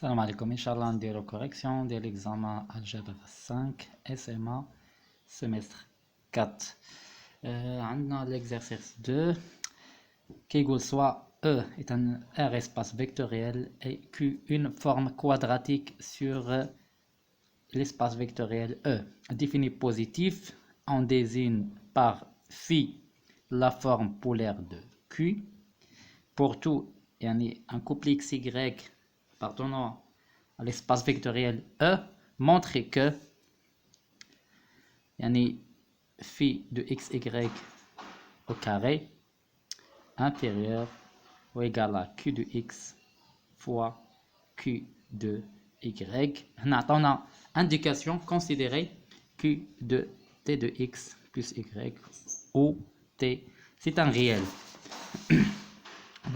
السلام عليكم. ان شاء الله نديرو كوريكسيون ديال ليكزامان الجبر 5 اس ام ا سيمستر 4. عندنا l'exercice 2 كيقول soit E est un R espace vectoriel et Q une forme quadratique sur l'espace vectoriel E. Défini positif, on désigne par phi la forme polaire de Q. Pour tout, un couple XY appartenant à l'espace vectoriel E, montre que phi de xy au carré inférieur ou égal à q de x fois q de y. On a indication considérer q de t de x plus y où t c'est un réel.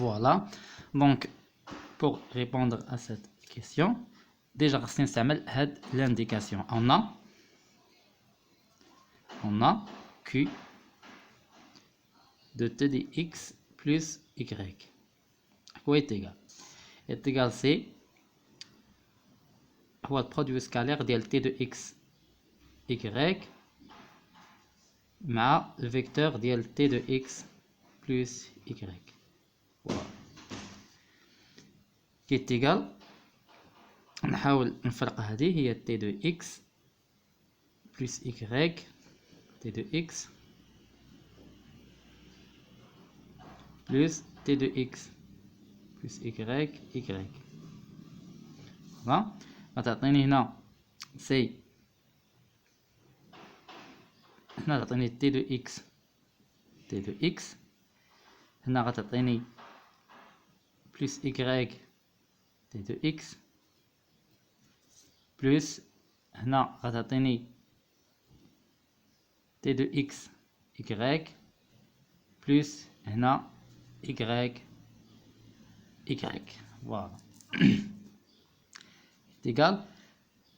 Voilà, donc pour répondre à cette question, déjà l'indication. On a q de t de x plus y. Quoi est égal? Est égal c'est le produit scalaire de t de x y mais le vecteur de t de x plus y. Voilà. Qui est égal, نحاول نفرق هذه هي t de x plus y t de x plus t de x plus y y. Voilà. غتعطيني هنا سي هنا غتعطيني t de x هنا غتعطيني plus y t de x plus هنا غتعطيني t de x y plus هنا y y. Voilà. C'est égal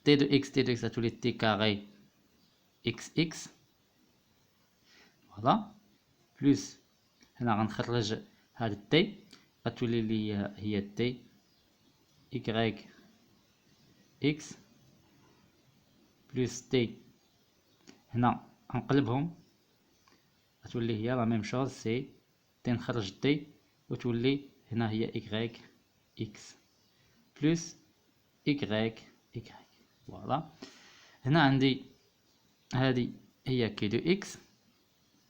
t de x à tous les t carré xx. Voilà. plus هنا غنخرج هاد t غتولي لي هي t y x plus t هنا غنقلبهم غتولي هي لا ميم شوز سي t نخرج t وتولي هنا هي y x plus y y. Voilà. هنا عندي هذه هي q de x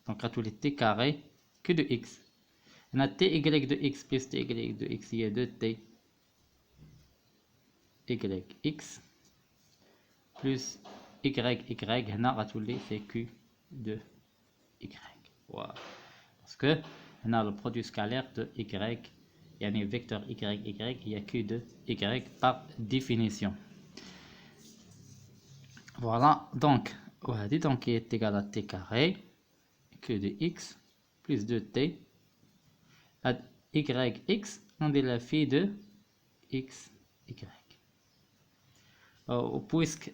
donc غتولي t carré q de x. هنا t y de x plus t y de x هي 2t y x plus y y هنا غتولي c'est q de y. Voilà. Parce que هنا le produit scalaire de y يعني vecteur y y هي q de y par définition. Voilà, donc وهذه donc qui est égal à t carré q de x plus 2t y x ندير la phi de x y. puisque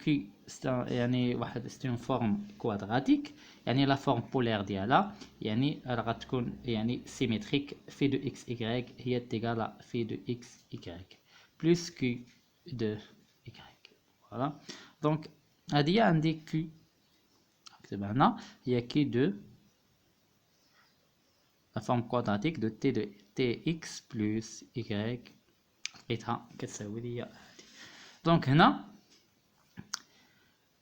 q c'est une forme quadratique la forme polaire ديالها راه غتكون symétrique phi de x y هي égal à phi de x y plus q de y. Voilà. Donc هذه عندي q نكتب هنا هي q de la forme quadratique de t de tx plus y لقيتها كتساوي لي هذه. Donc هنا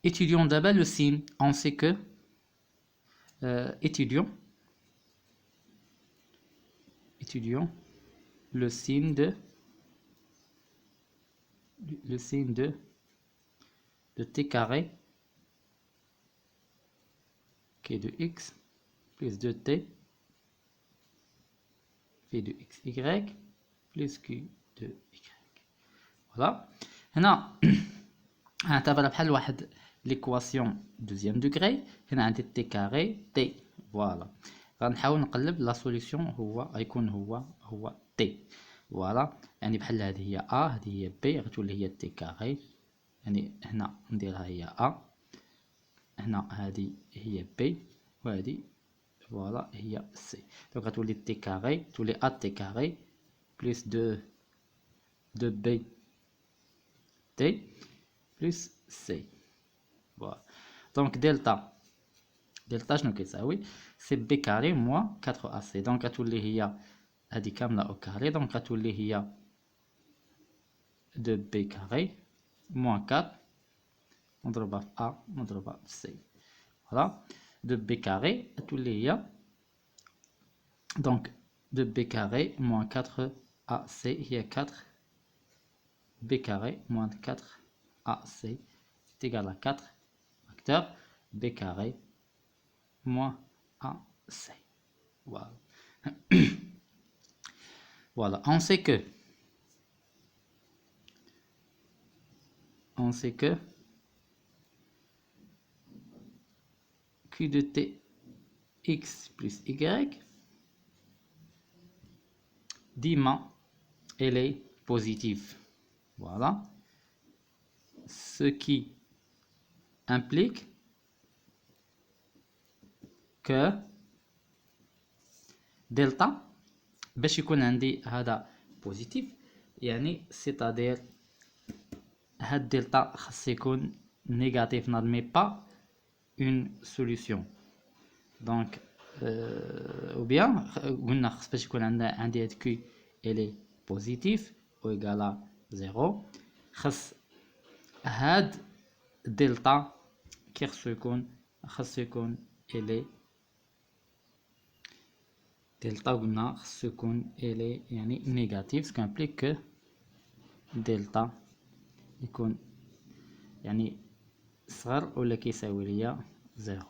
étudions d'abord le signe. On sait que étudions le signe de t carré qui est de x plus 2t phi de x y plus q de y. Voilà. هنا نعتبرها بحال واحد ليكواسيون دوزيام دوغري. هنا عندي تي كاري تي. فوالا غنحاول نقلب لا سوليسيون غيكون هو تي. فوالا بحال هذه هي ا هذه هي بي غتولي هي تي كاري هنا نديرها هي ا هنا هذه هي بي وهذه فوالا هي سي. دونك غتولي تي كاري تولي ا تي كاري بلس 2 بي T plus C. Voilà. Donc delta شنو كيساوي سي بي كاري موان 4 AC. دونك غتولي هي هذه كامله او كاري، دونك غتولي هي 2 بي كاري موان 4 مضروبه في A مضروبه في C. فوالا 2 بي كاري غتولي هي دونك 2 بي كاري موان 4 AC هي 4 بي كاري موان 4 AC est égal à 4 facteur b carré moins AC. Voilà. Voilà. On sait que Q de T x plus y, dima, elle est positive. Voilà. Ce qui implique que delta باش يكون عندي هذا بوزيتيف يعني c'est-à-dire هاد دلتا خاص يكون négatif n'admet pas une solution. Donc ou bien قلنا خاص باش يكون عندي هاد Q elle est positif ou égal à 0 خاص هاد دلتا كي خاص يكون elle est delta قلنا خاص يكون elle est يعني négatif ce qui implique que delta يكون يعني صغر ولا كيساوي ليا 0.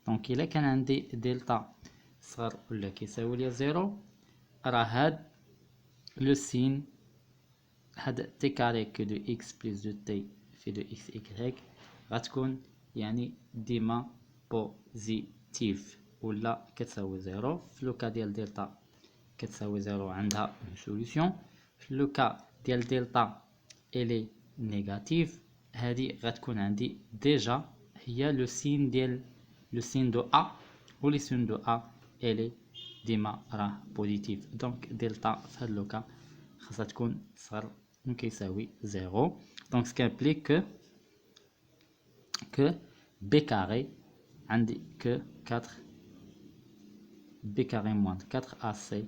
دونك الا كان عندي دلتا صغر ولا كيساوي ليا 0 راه هاد لو سين هاد تي كاري كو دو اكس بلس دو تي في دو اكس اكغيك غتكون يعني ديما بوزيتيف ولا كتساوي 0. في لوكا ديال دلتا كتساوي 0 عندها اون سوليوشن. في لوكا ديال دلتا الي نيجاتيف هذه غتكون عندي ديجا هي لو سين ديال لو سين دو ا و لي سين دو ا الي ديما راه بوزيتيف. دونك دلتا في هاد لوكا خاصها تكون صغر من كيساوي 0. دونك سكي امبليك que b carré عندي que 4 b carré moins 4 AC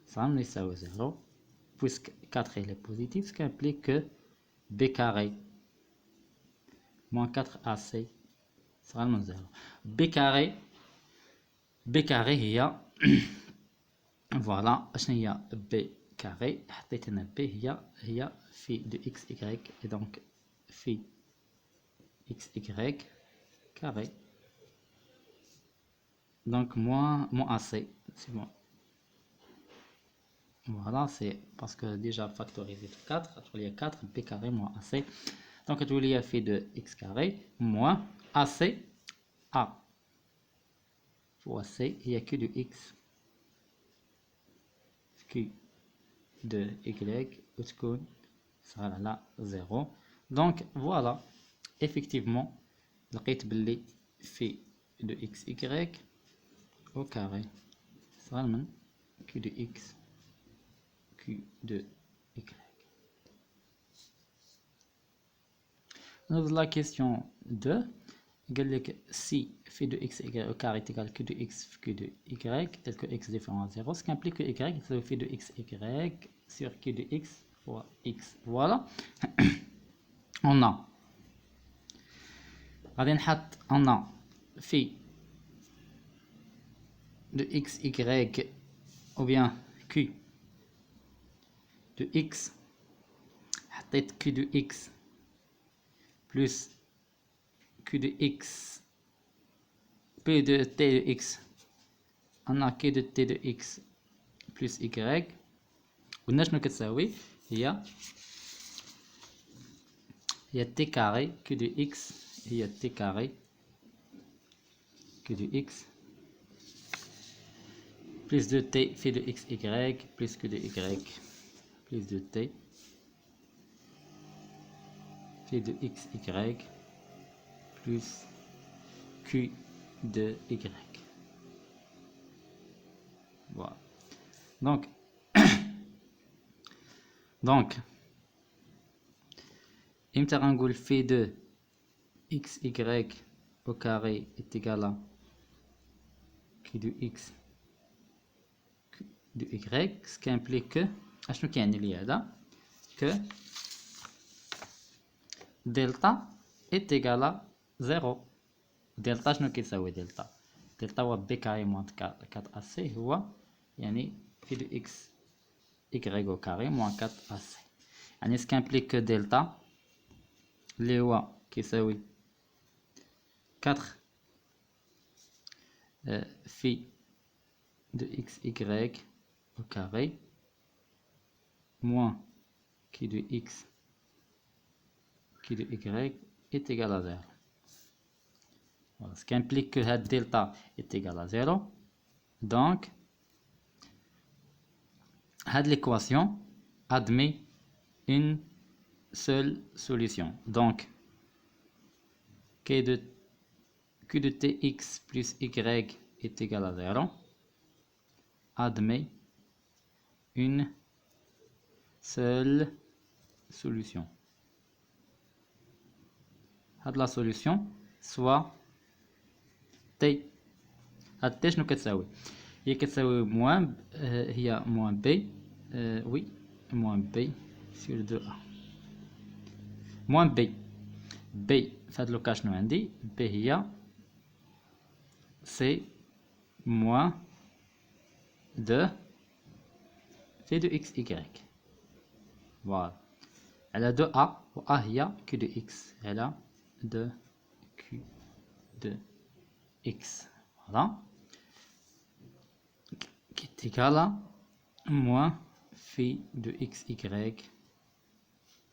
ça me يساوي 0 puisque 4 il est positif ce qui implique que b carré moins 4 AC sera من 0. b carré هي فوالا اشنو هي b carré حطيت هنا b هي في دو x y et donc في xy carré donc moins AC c'est bon. Voilà, c'est parce que déjà factorisé tout 4 il y a 4 b carré moins AC donc il y a fait de x carré moins AC a fois C il y a que de x q de y وتكون صار على 0. donc voilà effectivement لقيت باللي في de xy au carré صار من q de x q de y. Donc la question 2 قال لك si phi de x y au carré est égal q de x q de y tel que x différent à 0 ce qui implique que y c'est phi de x y sur q de x fois x. voilà. on a غادي نحط on a phi de x y ou bien q de x حطيت q de x plus q de x p de t de x on a q de t de x plus y قلنا شنو كتساوي هي t carré q de x هي t carré q de x plus de t phi de x y plus q de y plus de t phi de x y plus q de y. Voilà. Donc امتى غنقول في دو اكس y au carré est égal à q de x de y, ce qui implique que اشنو كيعني لي هذا que delta est égal à 0. دلتا شنو كيساوي دلتا؟ دلتا هو بي كاري موان 4 ac هو يعني في دو اكس y au carré موان 4 ac. يعني ce qui implique que دلتا اللي هو كيساوي 4 في de xy au carré moins qui de x qui de y est égal à 0. Voilà, ce qui implique que delta est égal à 0. Donc, l'équation admet une seule solution. Donc, q de tx plus y est égal à 0 admet une seule solution. La solution soit t. هاد t شنو كتساوي؟ هي كتساوي موان هي موان b oui موان b sur 2a موان b في هاد لوكا شنو عندي؟ b هي c moins 2 في دو اكس y. فوالا على 2a و a هي q de x على 2 q de x. Voilà. Qui est égal à moins phi de xy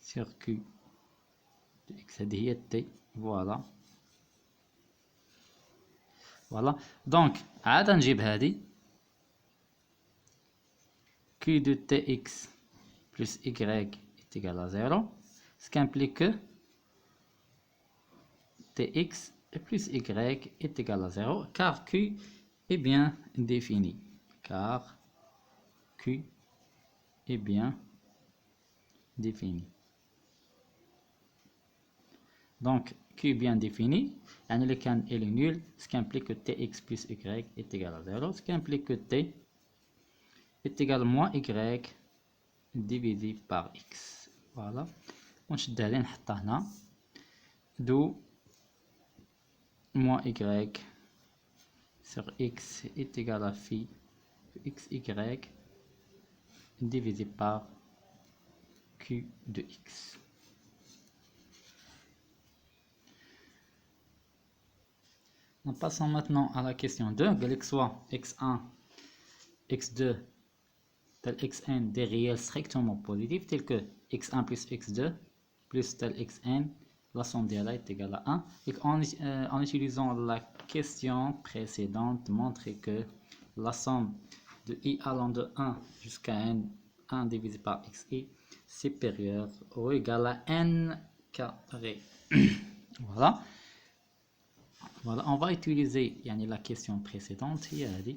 sur q de x هذه هي t. Voilà. Voilà. Donc عاد نجيب هذه q de tx plus y est égal à 0, ce qui implique que tx plus y est égal à 0 car q est bien défini. Car q est bien défini. Donc q est bien défini, le can est nul, ce qui implique que tx plus y est égal à 0, ce qui implique que t est égal à moins y divisé par x. Voilà. ونشد عليه نحطه هنا d'où moins y sur x est égal à phi xy divisé par q de x. Nous passons maintenant à la question 2. Que soit x1, x2 tel xn des réels strictement positifs tels que x1 plus x2 plus tel xn, la somme d'elle est égale à 1. Et en utilisant la question précédente, montrer que la somme de i allant de 1 jusqu'à n, 1 divisé par xi, supérieur ou égal à n carré. Voilà. Voilà, on va utiliser la question précédente هي هذه.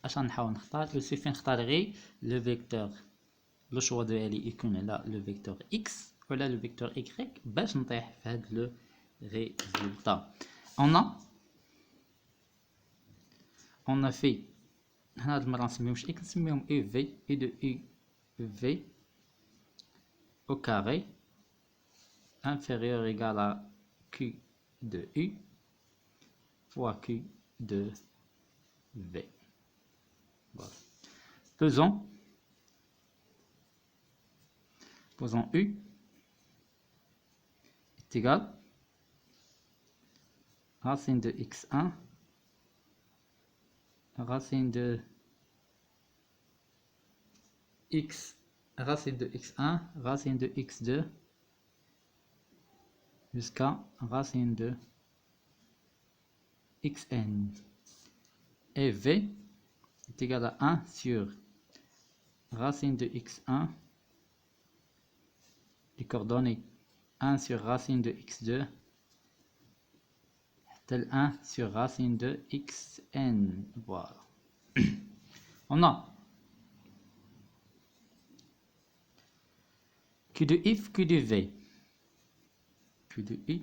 عشان نحاول نختار il suffit نختار غير le vecteur لو شوا ديالي يكون على لو فيكتور x ولا لو فيكتور y باش نطيح في هذا لو ريزولتا. on a fait هنا هاد المره نسميوش x نسميهم uv et de uv au carré inférieur égal à q de u fois q de v. Voilà. Pesons u est égal à racine de x1 racine de x racine de x1 racine de x2 jusqu'à racine de xn et v est égal à 1 sur racine de x1 les coordonnées 1 sur racine de x2 tel 1 sur racine de xn. Voilà. On a q Q de if, Q de V. Q de I,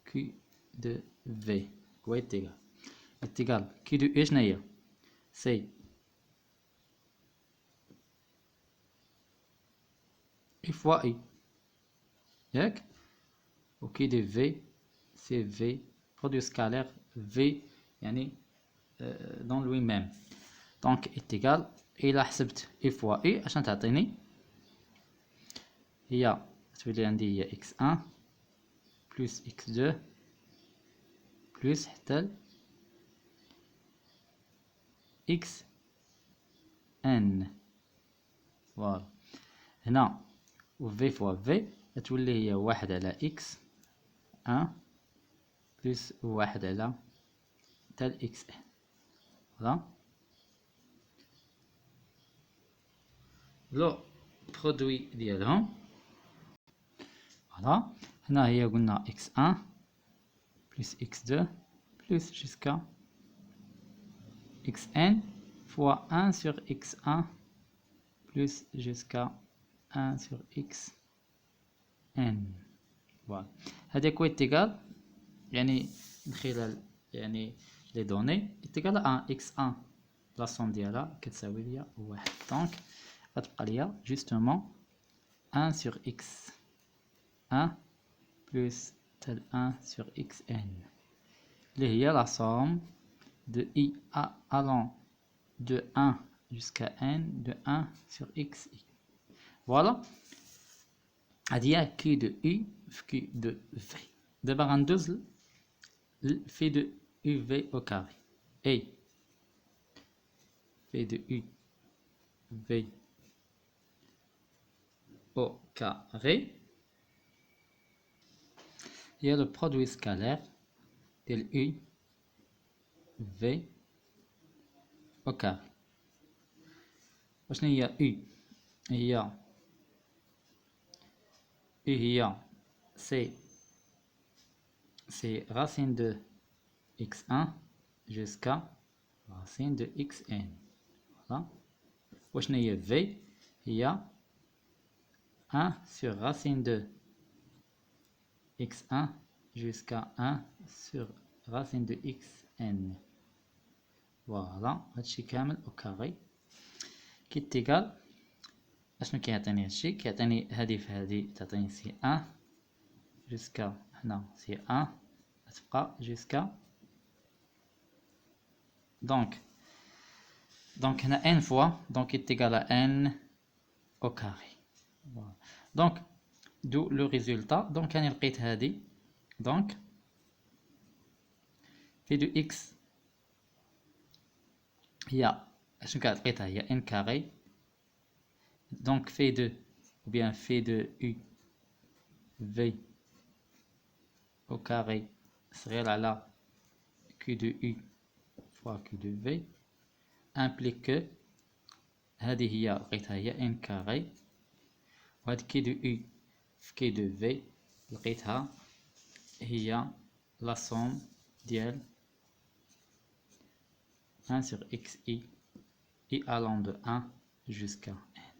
Q de V. Quoi est égal? Est égal. Q de I, je c'est I fois I. Yak? Ou Q de V, c'est V. Produit scalaire V, yani, dans lui-même. Donc, est égal. إلا حسبت I fois I عشان تعطيني هي تولي عندي هي x1 plus x2 plus حتى xn. فوالا هنا و v fois v تولي هي 1 على x1 plus 1 على حتى xn. فوالا لو برودوي ديالهم. فوالا هنا هي قلنا x1 plus x2 plus jusqu'à xn fois 1 sur x1 plus jusqu'à 1 sur xn. voilà. هذا كوي تيغال يعني من خلال يعني لي دوني تيغال 1 x1 لا سوم ديالها كتساوي ليا 1. دونك غتبقى ليا جوستومون 1 sur x1 plus tel 1 sur xn اللي هي la somme de i allant de 1 jusqu'à n de 1 sur xi. Voilà. هذه هي Q de U في Q de V. دابا غندوز في de UV au carré. A في de UV au carré هي le produit scalaire ديال U V au carré. وشنو هي U؟ هي U هي c'est racine de x1 jusqu'à racine de xn. Voilà. وشنو هي V؟ هي 1 sur racine de x1 jusqu'à 1 sur racine de xn. فوالا هادشي كامل او كاري كيتيكال اشنو كيعطيني هادشي؟ كيعطيني هادي في هادي تعطيني سي 1 جوسكا هنا سي 1 غتبقى جوسكا دونك هنا n فوا دونك كيتيكال ان او كاري. دونك دو لو ريزولتا دونك انا لقيت هادي دونك في دو اكس هي شنو كتلقيتها هي ان كاري دونك في دو ou bien في دو u v au carré صغير على q de u fois q de v implique que هذه هي لقيتها هي n كاري وهاد q de u في q de v لقيتها هي la somme ديال 1 sur xi i allant de 1 jusqu'à n.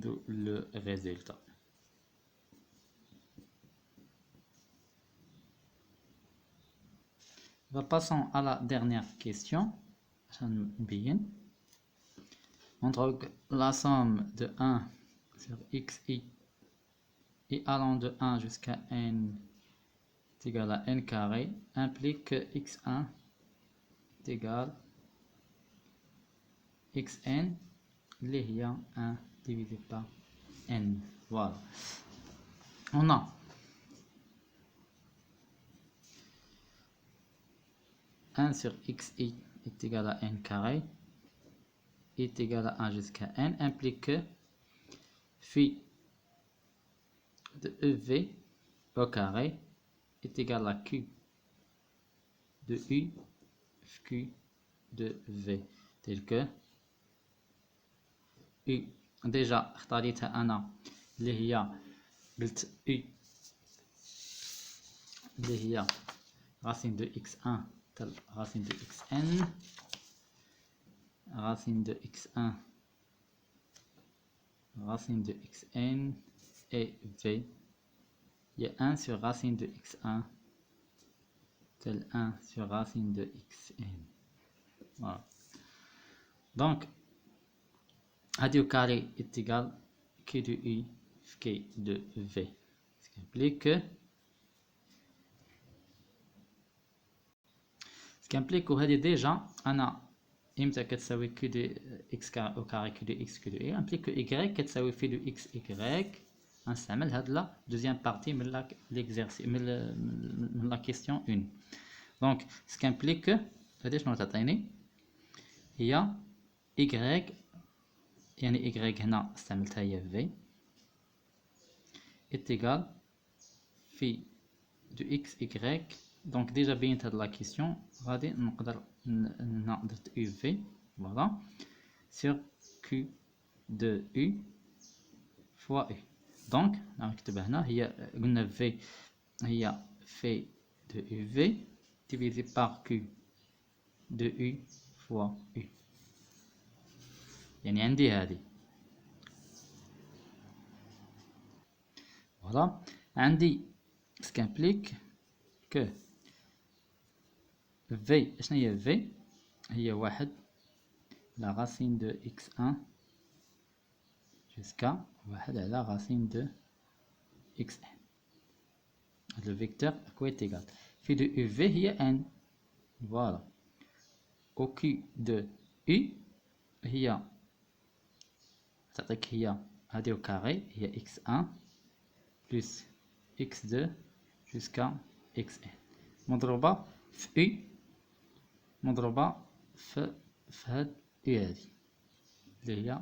D'où le résultat. Passons à la dernière question. On trouve la somme de 1 sur xi i allant de 1 jusqu'à n est égal à n carré implique que x1 est égal à xn اللي هي 1 divisé par n. Voilà. On a 1 sur xi est égal à n carré est égal à 1 jusqu'à n implique que phi de ev au carré est égal à q de u q de v tel que u déjà اختاريتها انا اللي هي قلت u اللي هي racine de x1 تل racine de xn racine de x1, racine de xn et v. Il y a 1 sur racine de x1 tel 1 sur racine de xn. Voilà. Donc, radio carré est égal à k de u k de v. Ce qui implique que هذه déjà أنا إمتى كتساوي q de x au carré q de x q de y implique que y كتساوي phi de x y. نستعمل هاد la deuxième partie من l'exercice من la question 1. Donc ce qui implique que هذه شنو تعطيني هي y يعني y هنا استعملتها هي v est égal phi de x y. Donc déjà بينت هاد la question غادي نقدر درت uv voilà sur q de u fois u. donc نكتبها هنا هي قلنا v هي phi de uv divisé par q de u fois u. يعني عندي هذه voilà عندي ce qui implique que v شنو هي v هي واحد la racine de x1 jusqu'à واحد على racine de xn. le vecteur quoi est égal phi de uv هي n voilà au q de u هي تعطيك هي هذه au carré هي x1 plus x2 jusqu'à xn مضروبة في u مضروبة في هاد u هذه اللي هي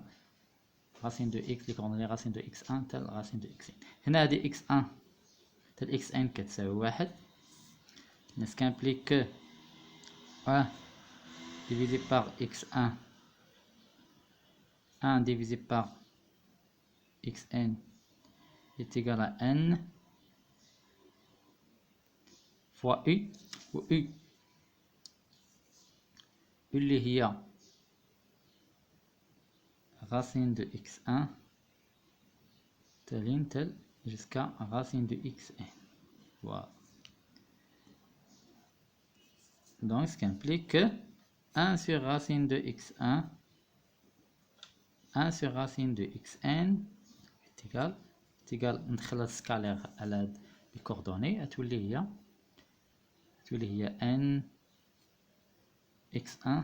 racine de x les coordonnées racine de x1 tel racine de xn. هنا هذه x1 tel xn كتساوي واحد. ce qui implique que 1 divisé par x1 1 divisé par xn est égal à n fois u où u اللي هي racine de x1 tel jusqu'à racine de xn. Voilà. Donc ce qui implique que 1 sur racine de x1 1 sur racine de xn est égal ندخل السكالير على les coordonnées تولي هي n x1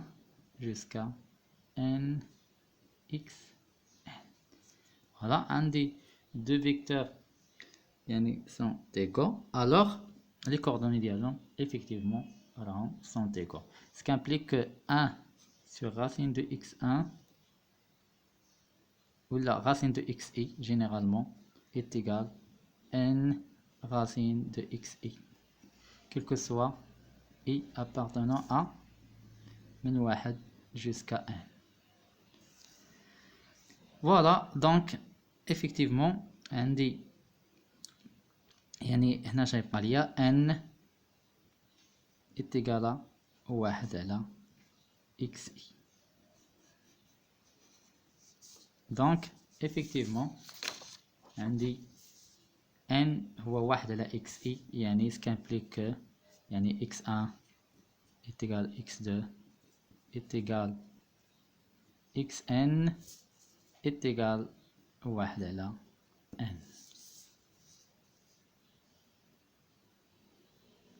jusqu'à n xn. Voilà, عندي deux vecteurs يعني sont égaux, alors les coordonnées diagonales effectivement sont égaux. Ce qui implique que 1 sur racine de x1 ou la racine de xi généralement est égal à n racine de xi, quel que soit i appartenant à من 1 jusqu'à 1. Voilà, donc effectivement عندي يعني هنا شايف ليا n est égal à 1 على xi. donc effectivement عندي n هو 1 على xi يعني ce qui implique que يعني x1 est égal à x2 est égal xn est égal à 1 على